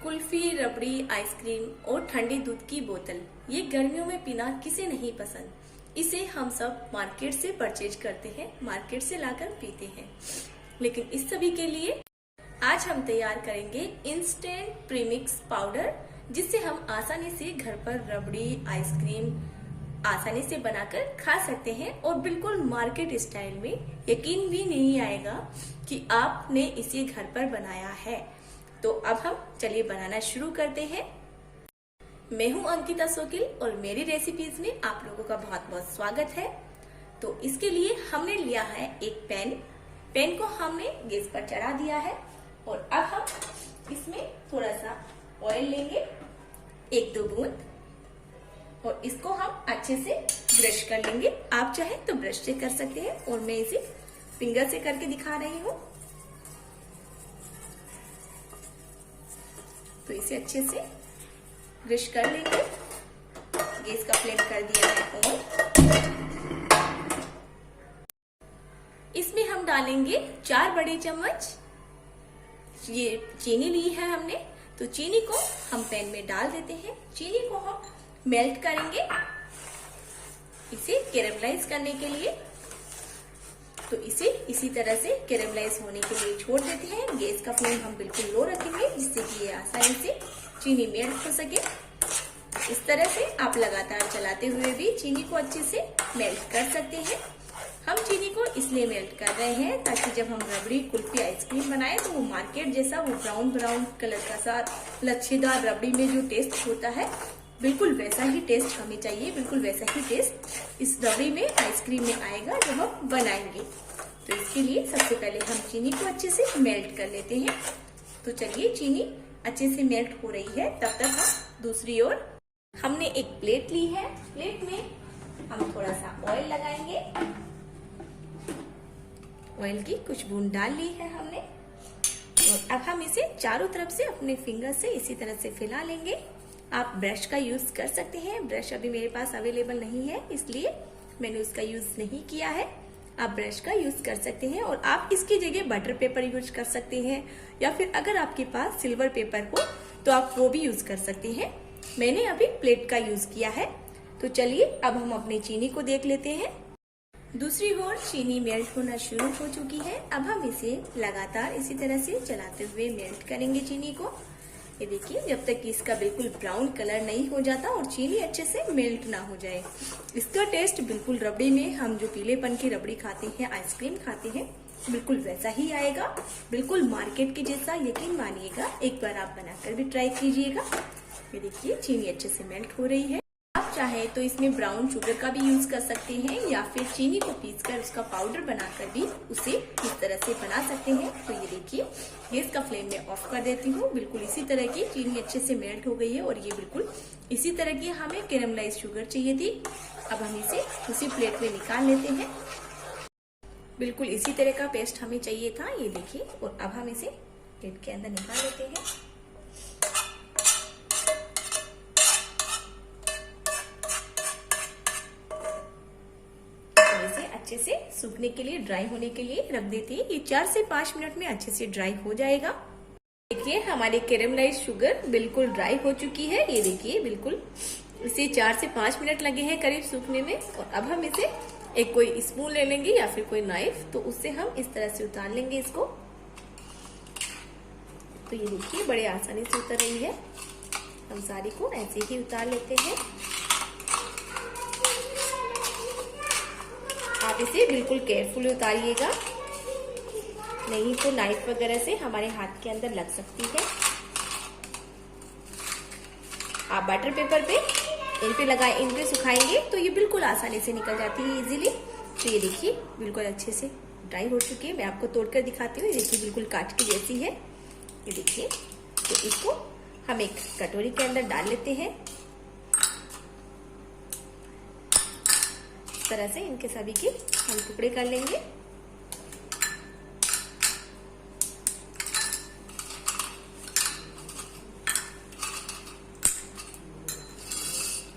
कुल्फी, रबड़ी, ice cream और ठंडे दूध की बोतल, ये गर्मियों में पीना किसे नहीं पसंद। इसे हम सब मार्केट से परचेज करते हैं, मार्केट से लाकर पीते हैं। लेकिन इस सभी के लिए आज हम तैयार करेंगे इंस्टेंट प्रीमिक्स पाउडर, जिससे हम आसानी से घर पर रबड़ी, आइसक्रीम आसानी से बनाकर खा सकते हैं और बिल्कुल मार्केट स्टाइल में। यकीन भी नहीं आएगा कि आपने इसे घर पर बनाया है। तो अब हम चलिए बनाना शुरू करते हैं। मैं हूं अंकिता सोकिल और मेरी रेसिपीज में आप लोगों का बहुत बहुत स्वागत है। तो इसके लिए हमने लिया है एक पैन को हमने गैस पर चढ़ा दिया है और अब हम इसमें थोड़ा सा ऑयल लेंगे, 1-2 बूंद, और इसको हम अच्छे से ब्रश कर लेंगे। आप चाहे तो ब्रश से कर सकते हैं और मैं इसे फिंगर से करके दिखा रही हूँ। तो इसे अच्छे से ब्रश कर लेंगे। गैस का फ्लेम कर दिया है ऑन। इसमें हम डालेंगे 4 बड़े चम्मच ये चीनी ली है हमने। तो चीनी को हम पैन में डाल देते हैं। चीनी को हम मेल्ट करेंगे इसे कैरेमलाइज करने के लिए। तो इसे इसी तरह से कैरेमलाइज होने के लिए छोड़ देते हैं। गैस का फ्लेम हम बिल्कुल लो रखेंगे, जिससे कि ये आसानी से चीनी मेल्ट हो सके। इस तरह से आप लगातार चलाते हुए भी चीनी को अच्छे से मेल्ट कर सकते हैं। हम चीनी को इसलिए मेल्ट कर रहे हैं ताकि जब हम रबड़ी, कुल्फी, आइसक्रीम बनाएं तो वो मार्केट जैसा वो ब्राउन कलर का सा लच्छेदार रबड़ी में जो टेस्ट होता है, बिल्कुल वैसा ही टेस्ट हमें चाहिए। बिल्कुल वैसा ही टेस्ट इस रबड़ी में, आइसक्रीम में आएगा जब हम बनाएंगे। तो इसके लिए सबसे पहले हम चीनी को अच्छे से मेल्ट कर लेते हैं। तो चलिए, चीनी अच्छे से मेल्ट हो रही है, तब तक हम दूसरी ओर हमने एक प्लेट ली है। प्लेट में हम थोड़ा सा ऑयल लगाएंगे। ऑयल की कुछ बूंद डाल ली है हमने और अब हम इसे चारों तरफ से अपने फिंगर से इसी तरह से फैला लेंगे। आप ब्रश का यूज कर सकते हैं। ब्रश अभी मेरे पास अवेलेबल नहीं है, इसलिए मैंने उसका यूज नहीं किया है। आप ब्रश का यूज कर सकते हैं और आप इसकी जगह बटर पेपर यूज कर सकते हैं, या फिर अगर आपके पास सिल्वर पेपर हो तो आप वो भी यूज कर सकते हैं। मैंने अभी प्लेट का यूज किया है। तो चलिए, अब हम अपनी चीनी को देख लेते हैं। दूसरी ओर चीनी मेल्ट होना शुरू हो चुकी है। अब हम इसे लगातार इसी तरह से चलाते हुए मेल्ट करेंगे चीनी को। ये देखिए, जब तक कि इसका बिल्कुल ब्राउन कलर नहीं हो जाता और चीनी अच्छे से मेल्ट ना हो जाए। इसका टेस्ट बिल्कुल रबड़ी में हम जो पीलेपन की रबड़ी खाते हैं, आइसक्रीम खाते हैं, बिल्कुल वैसा ही आएगा, बिल्कुल मार्केट के जैसा। यकीन मानिएगा, एक बार आप बनाकर भी ट्राई कीजिएगा। ये देखिए, चीनी अच्छे से मेल्ट हो रही है। आप चाहे तो इसमें ब्राउन शुगर का भी यूज कर सकते हैं, या फिर चीनी को पीसकर उसका पाउडर बनाकर भी उसे इस तरह से बना सकते हैं। तो ये देखिए, गैस का फ्लेम में ऑफ कर देती हूँ। बिल्कुल इसी तरह की चीनी अच्छे से मेल्ट हो गई है और ये बिल्कुल इसी तरह की हमें कैरेमलाइज शुगर चाहिए थी। अब हम इसे उसी प्लेट में निकाल लेते हैं। बिल्कुल इसी तरह का पेस्ट हमें चाहिए था, ये देखिए। और अब हम इसे प्लेट के अंदर निकाल लेते हैं। अच्छे से सूखने के लिए, ड्राई होने के लिए रख देते हैं। ये 4 से 5 मिनट में अच्छे से ड्राई हो जाएगा। देखिए, हमारी कैरेमलाइज शुगर बिल्कुल ड्राई हो चुकी है। ये देखिए, बिल्कुल इसे 4 से 5 मिनट लगे हैं करीब सूखने में। और अब हम इसे एक कोई स्पून ले लेंगे या फिर कोई नाइफ, तो उससे हम इस तरह से उतार लेंगे इसको। तो ये देखिए, बड़े आसानी से उतर रही है। हम सारी को ऐसे ही उतार लेते हैं। आप इसे बिल्कुल केयरफुली उतारिएगा, नहीं तो नाइफ वगैरह से हमारे हाथ के अंदर लग सकती है। आप बटर पेपर पे इन पे सुखाएंगे तो ये बिल्कुल आसानी से निकल जाती है इजीली। तो ये देखिए, बिल्कुल अच्छे से ड्राई हो चुकी है। मैं आपको तोड़कर दिखाती हूँ। ये देखिए, बिल्कुल काट की जैसी है। ये देखिए, तो इसको हम एक कटोरी के अंदर डाल लेते हैं। इस तरह से इनके सभी के हम टुकड़े कर लेंगे।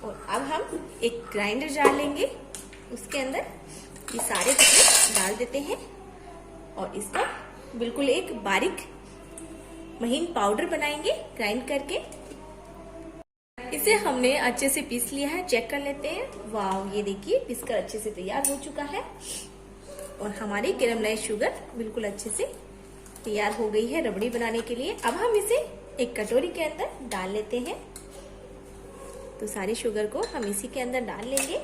और अब हम एक ग्राइंडर जार लेंगे, उसके अंदर ये सारे टुकड़े डाल देते हैं और इसका बिल्कुल एक बारीक महीन पाउडर बनाएंगे ग्राइंड करके। इसे हमने अच्छे से पीस लिया है, चेक कर लेते हैं। वाह, ये देखिए पीसकर अच्छे से तैयार हो चुका है और हमारी कैरेमलाइज्ड शुगर बिल्कुल अच्छे से तैयार हो गई है रबड़ी बनाने के लिए। अब हम इसे एक कटोरी के अंदर डाल लेते हैं। तो सारी शुगर को हम इसी के अंदर डाल लेंगे।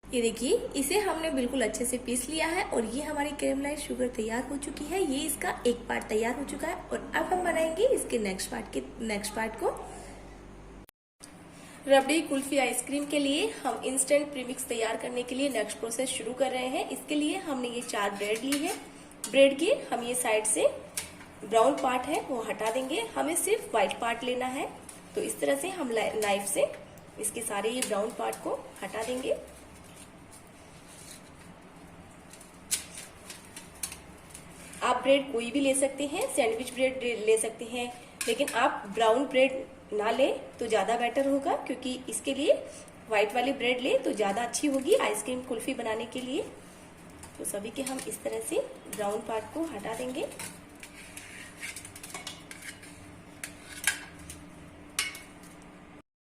ये देखिए, इसे हमने बिल्कुल अच्छे से पीस लिया है और ये हमारी कैरेमलाइज्ड शुगर तैयार हो चुकी है। ये इसका एक पार्ट तैयार हो चुका है और अब हम बनाएंगे इसके नेक्स्ट पार्ट को। रबड़ी कुल्फी आइसक्रीम के लिए हम इंस्टेंट प्रीमिक्स तैयार करने के लिए नेक्स्ट प्रोसेस शुरू कर रहे हैं। इसके लिए हमने ये 4 ब्रेड ली है। ब्रेड के हम ये साइड से ब्राउन पार्ट है वो हटा देंगे, हमें सिर्फ व्हाइट पार्ट लेना है। तो इस तरह से हम नाइफ से इसके सारे ये ब्राउन पार्ट को हटा देंगे। आप ब्रेड कोई भी ले सकते हैं, सैंडविच ब्रेड ले सकते हैं, लेकिन आप ब्राउन ब्रेड ना ले तो ज्यादा बेटर होगा, क्योंकि इसके लिए व्हाइट वाली ब्रेड ले तो ज्यादा अच्छी होगी आइसक्रीम कुल्फी बनाने के लिए। तो सभी के हम इस तरह से ब्राउन पार्ट को हटा देंगे।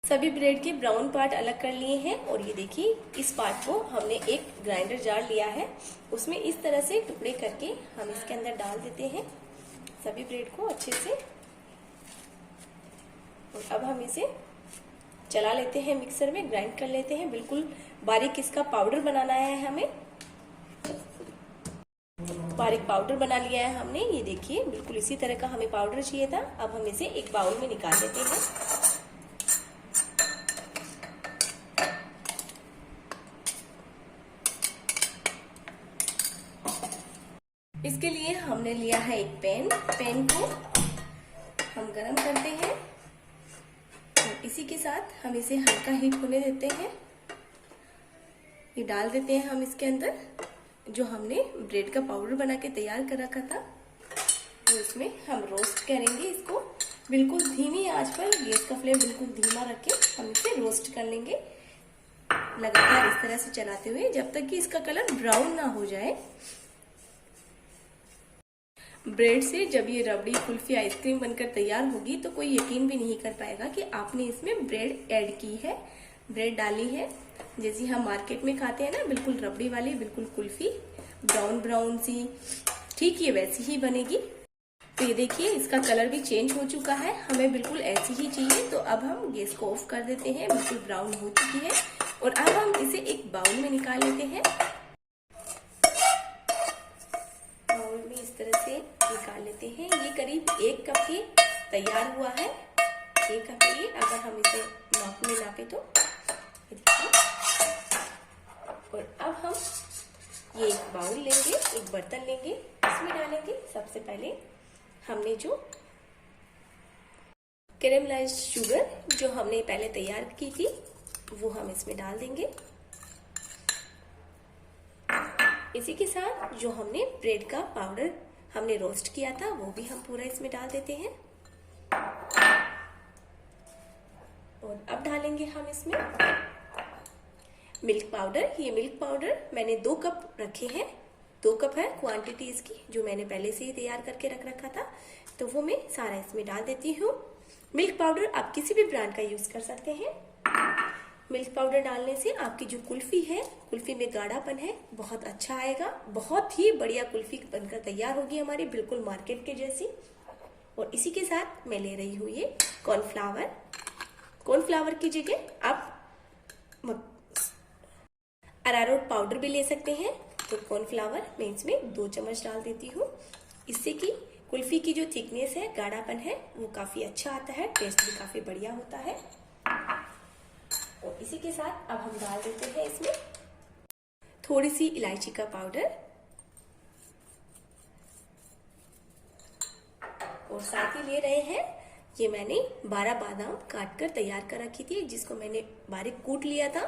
सभी ब्रेड के ब्राउन पार्ट अलग कर लिए हैं और ये देखिए इस पार्ट को हमने एक ग्राइंडर जार लिया है, उसमें इस तरह से टुकड़े करके हम इसके अंदर डाल देते हैं सभी ब्रेड को अच्छे से। और अब हम इसे चला लेते हैं, मिक्सर में ग्राइंड कर लेते हैं। बिल्कुल बारीक इसका पाउडर बनाना है हमें। बारीक पाउडर बना लिया है हमने। ये देखिए बिल्कुल इसी तरह का हमें पाउडर चाहिए था। अब हम इसे एक बाउल में निकाल लेते हैं। इसके लिए हमने लिया है एक पैन को हम गरम करते हैं और इसी के साथ हम इसे हल्का हीट होने देते हैं। ये डाल देते हैं हम इसके अंदर जो हमने ब्रेड का पाउडर बना के तैयार कर रखा था। तो इसमें हम रोस्ट करेंगे इसको बिल्कुल धीमी आंच पर। गैस का फ्लेम बिल्कुल धीमा रख के हम इसे रोस्ट कर लेंगे, लगातार इस तरह से चलाते हुए जब तक कि इसका कलर ब्राउन ना हो जाए। ब्रेड से जब ये रबड़ी कुल्फी आइसक्रीम बनकर तैयार होगी तो कोई यकीन भी नहीं कर पाएगा कि आपने इसमें ब्रेड ऐड की है, ब्रेड डाली है। जैसी हम मार्केट में खाते हैं ना, बिल्कुल रबड़ी वाली, बिल्कुल कुल्फी ब्राउन ब्राउन सी, ठीक ये वैसी ही बनेगी। तो ये देखिए इसका कलर भी चेंज हो चुका है, हमें बिल्कुल ऐसी ही चाहिए। तो अब हम गैस को ऑफ कर देते हैं, बिल्कुल ब्राउन हो चुकी है। और अब हम इसे एक बाउल में निकाल लेते हैं। बाउल में इस तरह से निकाल लेते हैं। ये करीब 1 कप के तैयार हुआ है। 1 कप के लिए अगर हम इसे नापे तो और अब हम ये एक बाउल लेंगे, एक बर्तन लेंगे, इसमें डालेंगे। सबसे पहले हमने जो कैरेमलाइज्ड शुगर जो हमने पहले तैयार की थी वो हम इसमें डाल देंगे। इसी के साथ जो हमने ब्रेड का पाउडर हमने रोस्ट किया था वो भी हम पूरा इसमें डाल देते हैं। और अब डालेंगे हम इसमें मिल्क पाउडर। ये मिल्क पाउडर मैंने 2 कप रखे हैं, 2 कप है क्वांटिटी इसकी, जो मैंने पहले से ही तैयार करके रख रखा था। तो वो मैं सारा इसमें डाल देती हूँ। मिल्क पाउडर आप किसी भी ब्रांड का यूज कर सकते हैं। मिल्क पाउडर डालने से आपकी जो कुल्फी है, कुल्फी में गाढ़ापन है बहुत अच्छा आएगा। बहुत ही बढ़िया कुल्फी बनकर तैयार होगी हमारी, बिल्कुल मार्केट के जैसी। और इसी के साथ मैं ले रही हूँ ये कॉर्नफ्लावर। कॉर्नफ्लावर की जगह आप अरारोट पाउडर भी ले सकते हैं। तो कॉर्नफ्लावर मैं इसमें 2 चम्मच डाल देती हूँ। इससे कि कुल्फी की जो थिकनेस है, गाढ़ापन है, वो काफी अच्छा आता है, टेस्ट भी काफी बढ़िया होता है। और इसी के साथ अब हम डाल देते हैं इसमें थोड़ी सी इलायची का पाउडर और साथ ही ले रहे हैं ये मैंने 12 बादाम काट कर तैयार कर रखी थी, जिसको मैंने बारीक कूट लिया था।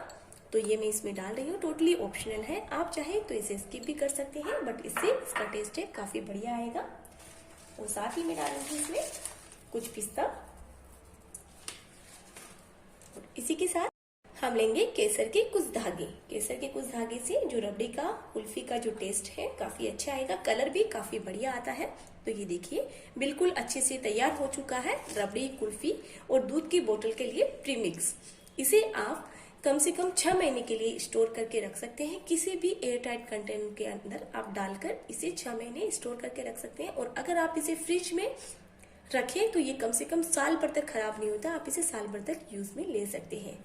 तो ये मैं इसमें डाल रही हूँ। टोटली ऑप्शनल है, आप चाहे तो इसे स्किप भी कर सकते हैं, बट इससे इसका टेस्ट है काफी बढ़िया आएगा। और साथ ही मैं डालूंगी इसमें कुछ पिस्ता। इसी के साथ हम लेंगे केसर के कुछ धागे। केसर के कुछ धागे से जो रबड़ी का कुल्फी का जो टेस्ट है काफी अच्छा आएगा, कलर भी काफी बढ़िया आता है। तो ये देखिए बिल्कुल अच्छे से तैयार हो चुका है रबड़ी कुल्फी और दूध की बोतल के लिए प्रीमिक्स। इसे आप कम से कम 6 महीने के लिए स्टोर करके रख सकते हैं। किसी भी एयरटाइट कंटेनर के अंदर आप डालकर इसे 6 महीने स्टोर करके रख सकते हैं। और अगर आप इसे फ्रिज में रखें तो ये कम से कम साल भर तक खराब नहीं होता, आप इसे साल भर तक यूज में ले सकते हैं।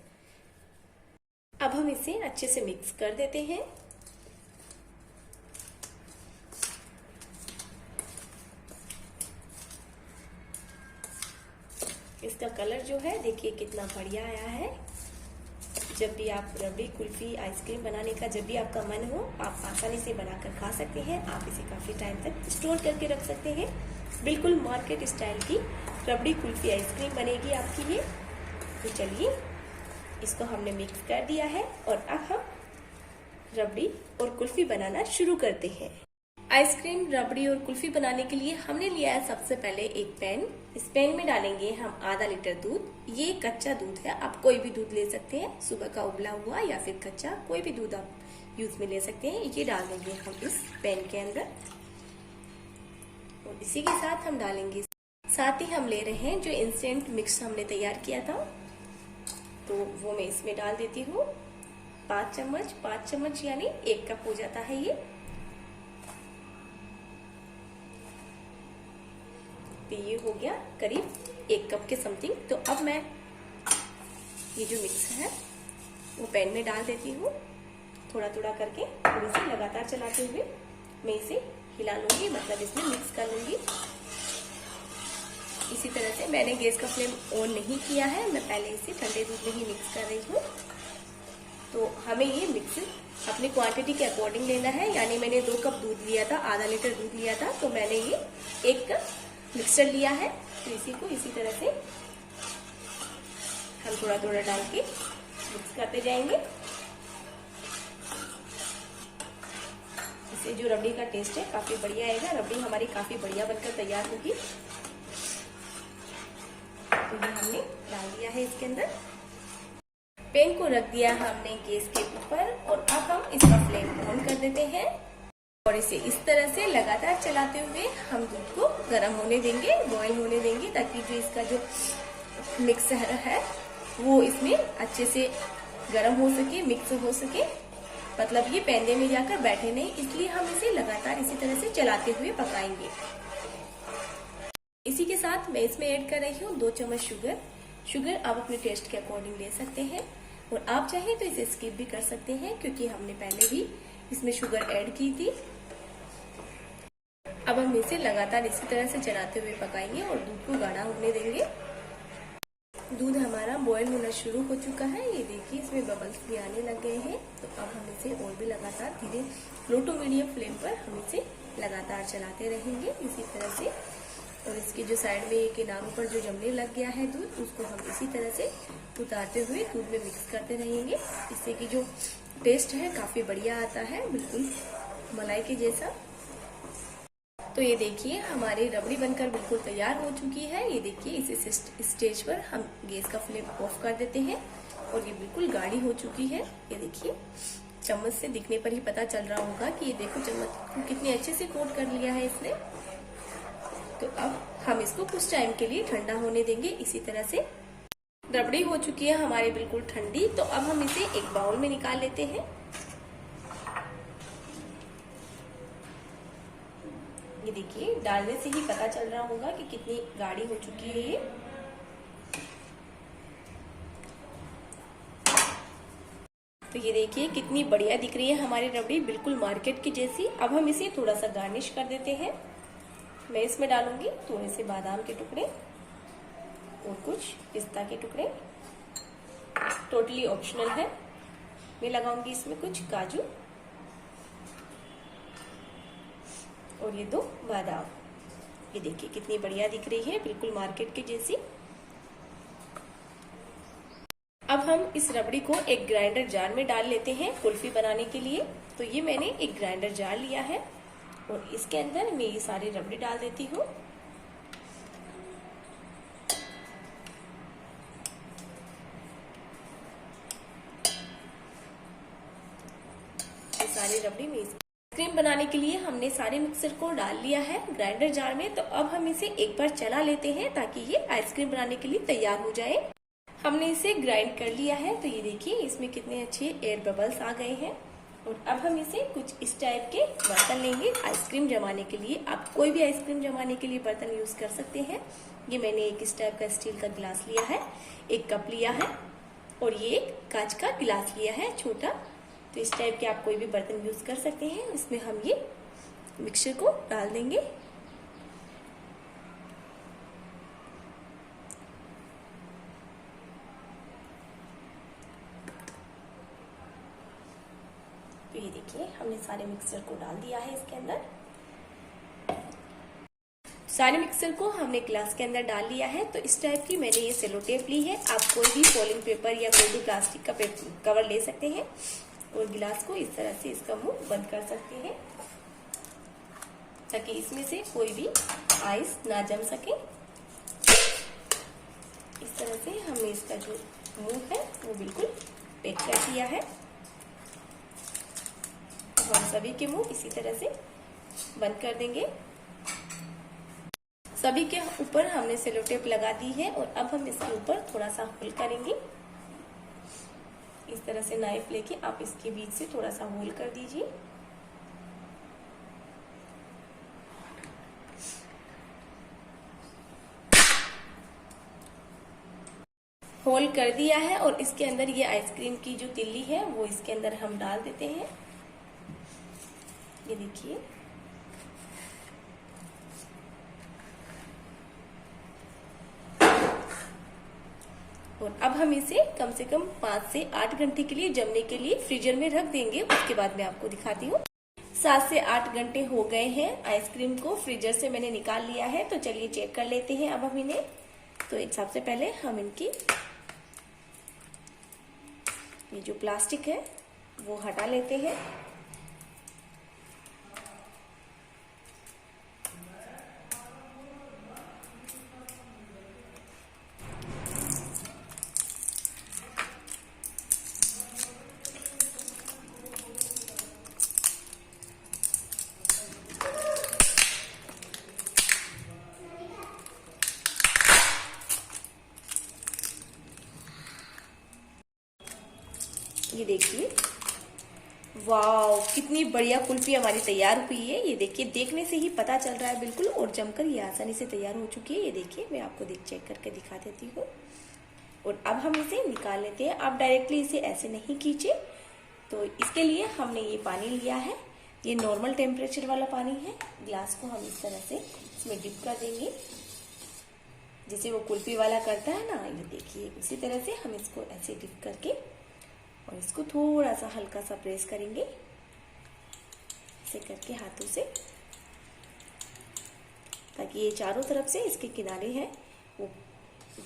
अब हम इसे अच्छे से मिक्स कर देते हैं। इसका कलर जो है देखिए कितना बढ़िया आया है। जब भी आप रबड़ी कुल्फी आइसक्रीम बनाने का जब भी आपका मन हो, आप आसानी से बनाकर खा सकते हैं। आप इसे काफी टाइम तक स्टोर करके रख सकते हैं। बिल्कुल मार्केट स्टाइल की रबड़ी कुल्फी आइसक्रीम बनेगी आपकी ये। तो चलिए इसको हमने मिक्स कर दिया है और अब हम रबड़ी और कुल्फी बनाना शुरू करते हैं। आइसक्रीम, रबड़ी और कुल्फी बनाने के लिए हमने लिया है सबसे पहले एक पैन। इस पैन में डालेंगे हम आधा लीटर दूध। ये कच्चा दूध है, आप कोई भी दूध ले सकते हैं, सुबह का उबला हुआ या फिर कच्चा कोई भी दूध आप यूज में ले सकते हैं। ये डाल देंगे हम इस पैन के अंदर और इसी के साथ हम डालेंगे, साथ ही हम ले रहे हैं जो इंस्टेंट मिक्स हमने तैयार किया था, तो वो मैं इसमें डाल देती हूँ 5 चम्मच यानी 1 कप हो जाता है ये। तो ये हो गया करीब 1 कप के समथिंग। तो अब मैं ये जो मिक्स है वो पैन में डाल देती हूँ, थोड़ा थोड़ा करके थोड़ी सी लगातार चलाते हुए मैं इसे हिला लूंगी, मतलब इसमें मिक्स कर लूंगी। इसी तरह से मैंने गैस का फ्लेम ऑन नहीं किया है, मैं पहले इसे ठंडे दूध में ही मिक्स कर रही हूँ। तो हमें ये मिक्स अपनी क्वांटिटी के अकॉर्डिंग लेना है, यानी मैंने 2 कप दूध लिया था, आधा लीटर दूध लिया था, तो मैंने ये 1 कप मिक्सर लिया है। तो इसी को इसी तरह से हम थोड़ा थोड़ा डाल के मिक्स करते जाएंगे। इससे जो रबड़ी का टेस्ट है काफी बढ़िया आएगा, रबड़ी हमारी काफी बढ़िया बनकर तैयार होगी। तो ये हमने डाल दिया है इसके अंदर। पैन को रख दिया हमने गैस के ऊपर और अब हम इसका फ्लेम ऑन कर देते हैं और इसे इस तरह से लगातार चलाते हुए हम दूध को गर्म होने देंगे, बॉईल होने देंगे, ताकि जो इसका जो मिक्सर है वो इसमें अच्छे से गर्म हो सके, मिक्स हो सके, मतलब ये पैन में जाकर बैठे नहीं, इसलिए हम इसे लगातार इसी तरह से चलाते हुए पकाएंगे। इसी के साथ मैं इसमें ऐड कर रही हूँ 2 चम्मच शुगर। शुगर आप अपने टेस्ट के अकॉर्डिंग ले सकते हैं और आप चाहें तो इसे स्किप भी कर सकते हैं, क्योंकि हमने पहले भी इसमें शुगर ऐड की थी। अब हम इसे लगातार इसी तरह से चलाते हुए पकाएंगे और दूध को गाढ़ा होने देंगे। दूध हमारा बॉयल होना शुरू हो चुका है, ये देखिए इसमें बबल्स भी आने लग गए हैं। तो अब हम इसे और भी लगातार धीरे लो टू मीडियम फ्लेम पर हम इसे लगातार चलाते रहेंगे इसी तरह से। और इसकी जो साइड में किनारों पर जो जमने लग गया है दूध, उसको हम इसी तरह से उतारते हुए दूध में मिक्स करते रहेंगे। इससे कि जो टेस्ट है काफी बढ़िया आता है, बिल्कुल मलाई के जैसा। तो ये देखिए हमारी रबड़ी बनकर बिल्कुल तैयार हो चुकी है। ये देखिए इस स्टेज पर हम गैस का फ्लेम ऑफ कर देते हैं और ये बिल्कुल गाढ़ी हो चुकी है। ये देखिए चम्मच से दिखने पर ही पता चल रहा होगा कि ये देखो चम्मच को कितने अच्छे से कोट कर लिया है इसने। तो अब हम इसको कुछ टाइम के लिए ठंडा होने देंगे। इसी तरह से रबड़ी हो चुकी है हमारी बिल्कुल ठंडी। तो अब हम इसे एक बाउल में निकाल लेते हैं। ये देखिए डालने से ही पता चल रहा होगा कि कितनी गाढ़ी हो चुकी है ये। तो ये देखिए कितनी बढ़िया दिख रही है हमारी रबड़ी, बिल्कुल मार्केट की जैसी। अब हम इसे थोड़ा सा गार्निश कर देते हैं। मैं इसमें डालूंगी थोड़े से बादाम के टुकड़े और कुछ पिस्ता के टुकड़े, टोटली ऑप्शनल है। मैं लगाऊंगी इसमें कुछ काजू और ये 2 बादाम। ये देखिए कितनी बढ़िया दिख रही है, बिल्कुल मार्केट की जैसी। अब हम इस रबड़ी को एक ग्राइंडर जार में डाल लेते हैं कुल्फी बनाने के लिए। तो ये मैंने एक ग्राइंडर जार लिया है और इसके अंदर मैं ये सारी रबड़ी डाल देती हूँ। रबड़ी में आइसक्रीम बनाने के लिए हमने सारे मिक्सर को डाल लिया है ग्राइंडर जार में। तो अब हम इसे एक बार चला लेते हैं ताकि ये आइसक्रीम बनाने के लिए तैयार हो जाए। हमने इसे ग्राइंड कर लिया है। तो ये देखिए इसमें कितने अच्छे एयर बबल्स आ गए हैं। और अब हम इसे कुछ इस टाइप के बर्तन लेंगे आइसक्रीम जमाने के लिए। आप कोई भी आइसक्रीम जमाने के लिए बर्तन यूज कर सकते हैं। ये मैंने एक इस टाइप का स्टील का गिलास लिया है, एक कप लिया है और ये एक कांच का गिलास लिया है छोटा। तो इस टाइप के आप कोई भी बर्तन यूज कर सकते हैं। इसमें हम ये मिक्सचर को डाल देंगे। तो ये देखिए हमने सारे मिक्सचर को डाल दिया है इसके अंदर। सारे मिक्सर को हमने ग्लास के अंदर डाल लिया है। तो इस टाइप की मैंने ये सेलो टेप ली है। आप कोई भी फोल्डिंग पेपर या कोई भी प्लास्टिक का कवर ले सकते हैं और गिलास को इस तरह से इसका मुंह बंद कर सकते हैं ताकि इसमें से कोई भी आइस ना जम सके। इस तरह से हमने इसका जो मुंह है वो बिल्कुल पैक कर दिया है। हम सभी के मुंह इसी तरह से बंद कर देंगे। सभी के ऊपर हमने सेलो टेप लगा दी है और अब हम इसके ऊपर थोड़ा सा होल करेंगे। इस तरह से नाइफ लेके आप इसके बीच से थोड़ा सा होल कर दीजिए। होल कर दिया है और इसके अंदर ये आइसक्रीम की जो तिल्ली है वो इसके अंदर हम डाल देते हैं। ये देखिए और अब हम इसे कम से कम 5 से 8 घंटे के लिए जमने के लिए फ्रीजर में रख देंगे। उसके बाद मैं आपको दिखाती हूँ। 7 से 8 घंटे हो गए हैं। आइसक्रीम को फ्रीजर से मैंने निकाल लिया है। तो चलिए चेक कर लेते हैं अब हम इन्हें। तो सबसे पहले हम इनकी ये जो प्लास्टिक है वो हटा लेते हैं। ये देखिए वाव कितनी बढ़िया कुल्फी हमारी तैयार हुई है। ये देखिए देखने से ही पता चल रहा है बिल्कुल और जमकर ये आसानी से तैयार हो चुकी है। ये देखिए मैं आपको चेक करके दिखा देती हूँ। और अब हम इसे निकाल लेते हैं। आप डायरेक्टली इसे ऐसे नहीं खींचे। तो इसके लिए हमने ये पानी लिया है। ये नॉर्मल टेम्परेचर वाला पानी है। ग्लास को हम इस तरह से इसमें डिप कर देंगे जैसे वो कुल्फी वाला करता है ना। ये देखिए उसी तरह से हम इसको ऐसे डिप करके और इसको थोड़ा सा हल्का सा प्रेस करेंगे ऐसे करके हाथों से ताकि ये चारों तरफ से इसके किनारे हैं वो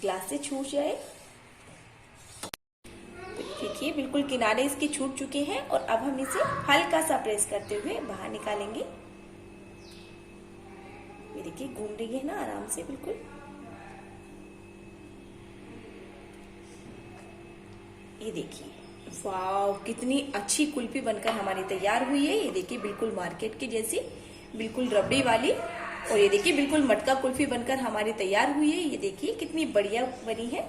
ग्लास से छूट जाए। तो देखिए बिल्कुल किनारे इसके छूट चुके हैं और अब हम इसे हल्का सा प्रेस करते हुए बाहर निकालेंगे। ये देखिए घूम रही है ना आराम से बिल्कुल। ये देखिए वाव कितनी अच्छी कुल्फी बनकर हमारी तैयार हुई है। ये देखिए बिल्कुल मार्केट की जैसी बिल्कुल रबड़ी वाली। और ये देखिए बिल्कुल मटका कुल्फी बनकर हमारी तैयार हुई है। ये देखिए कितनी बढ़िया बनी है।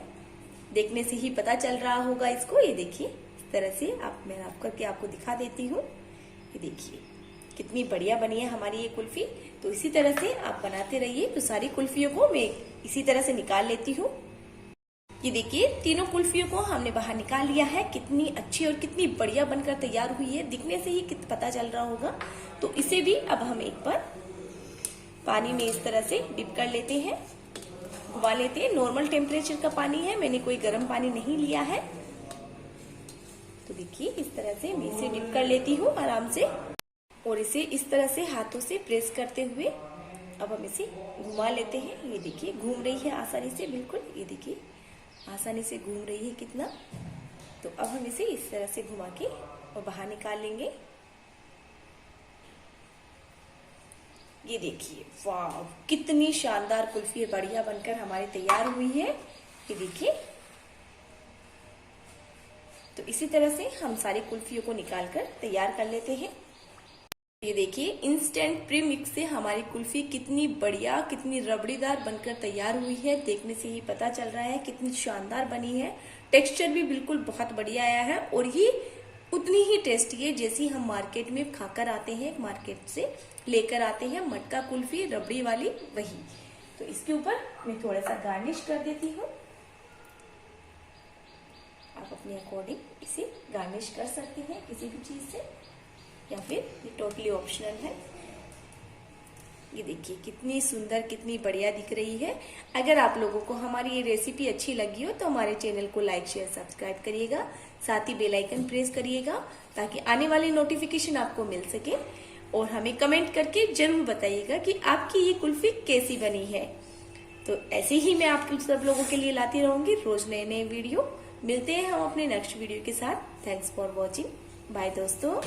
देखने से ही पता चल रहा होगा इसको। ये देखिए इस तरह से मैं आप करके आपको दिखा देती हूँ। ये देखिए कितनी बढ़िया बनी है हमारी ये कुल्फी। तो इसी तरह से आप बनाते रहिए। तो सारी कुल्फियों को मैं इसी तरह से निकाल लेती हूँ। ये देखिए तीनों कुल्फियों को हमने बाहर निकाल लिया है। कितनी अच्छी और कितनी बढ़िया बनकर तैयार हुई है। दिखने से ही पता चल रहा होगा। तो इसे भी अब हम एक बार पानी में इस तरह से डिप कर लेते हैं, घुमा लेते हैं। नॉर्मल टेम्परेचर का पानी है, मैंने कोई गर्म पानी नहीं लिया है। तो देखिए इस तरह से मैं इसे डिप कर लेती हूँ आराम से और इसे इस तरह से हाथों से प्रेस करते हुए अब हम इसे घुमा लेते हैं। ये देखिए घूम रही है आसानी से बिल्कुल। ये देखिए आसानी से घूम रही है कितना। तो अब हम इसे इस तरह से घुमा के और बाहर निकाल लेंगे। ये देखिए वाह कितनी शानदार कुल्फी बढ़िया बनकर हमारी तैयार हुई है। ये देखिए तो इसी तरह से हम सारी कुल्फियों को निकाल कर तैयार कर लेते हैं। ये देखिए इंस्टेंट प्री मिक्स से हमारी कुल्फी कितनी बढ़िया, कितनी रबड़ीदार बनकर तैयार हुई है। देखने से ही पता चल रहा है कितनी शानदार बनी है। टेक्सचर भी बिल्कुल बहुत बढ़िया आया है और ये उतनी ही टेस्टी है जैसी हम मार्केट में खाकर आते हैं, मार्केट से लेकर आते हैं मटका कुल्फी रबड़ी वाली, वही। तो इसके ऊपर मैं थोड़ा सा गार्निश कर देती हूँ। आप अपने अकॉर्डिंग इसे गार्निश कर सकते हैं किसी भी चीज से, या फिर ये टोटली ऑप्शनल है। ये देखिए कितनी सुंदर, कितनी बढ़िया दिख रही है। अगर आप लोगों को हमारी ये रेसिपी अच्छी लगी हो तो हमारे चैनल को लाइक शेयर सब्सक्राइब करिएगा, साथ ही बेल आइकन प्रेस करिएगा ताकि आने वाली नोटिफिकेशन आपको मिल सके। और हमें कमेंट करके जरूर बताइएगा कि आपकी ये कुल्फी कैसी बनी है। तो ऐसे ही मैं आप सब लोगों के लिए लाती रहूंगी रोज नए नए वीडियो। मिलते हैं हम अपने नेक्स्ट वीडियो के साथ। Thanks for watching. बाय दोस्तों।